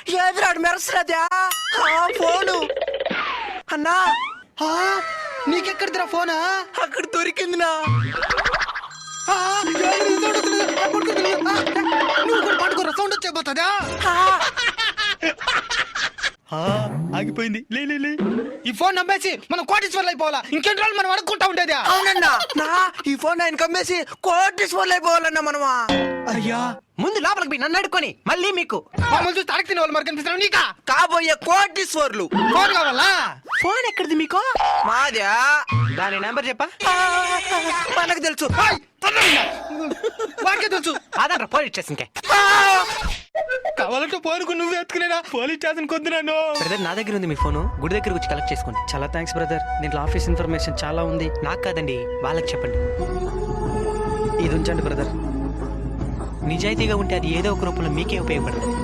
ఎదురాడు మెరసరాదా phone అన్నా. నీకెక్కడిదిరా ఫోనా? అక్కడ దొరికిందినా. నువ్వు కూడా పడుకోరా, సౌండ్ వచ్చేపోతుందా? ఆగిపోయింది. లే ఈ ఫోన్ నమ్మేసి మనం కోటీశ్వర్లు అయిపోవాలా? ఇంకెన్ని రోజులు మనం అడుక్కుంటా ఉండేది? అవునన్నా నా ఈ ఫోన్ ఆయన కమ్మేసి కోటీశ్వర్లు అయిపోవాలన్నా మనమా. అయ్యా, ముందు లోపలికి పోయి నన్ను అడుక్కొని మళ్ళీ మీకు మమ్మల్ని చూసి అడగ తినే వాళ్ళు మరి కనిపిస్తున్నావు నీకా? కాబోయే కోటీశ్వర్లు. ఫోన్ కావాలా? ఫోన్ ఎక్కడిది మీకు? మాదా. దాని నెంబర్ చెప్పా. మనకు తెలుసు. వాకే తెలుసు. అదనరా పోలీస్ స్టేషన్కే. కావాలంటే ఫోన్కు నువ్వు ఎత్తుకునేనా? పోలీస్ స్టేషన్ కొద్దు నన్ను. బ్రదర్ నా దగ్గర ఉంది మీ ఫోను, గుడి దగ్గర వచ్చి కలెక్ట్ చేసుకోండి. చాలా థ్యాంక్స్ బ్రదర్. దీంట్లో ఆఫీస్ ఇన్ఫర్మేషన్ చాలా ఉంది. నాకు కాదండి వాళ్ళకి చెప్పండి. ఇది ఉంచండి బ్రదర్. నిజాయితీగా ఉంటే అది ఏదో ఒక రూపంలో మీకే ఉపయోగపడుతుంది.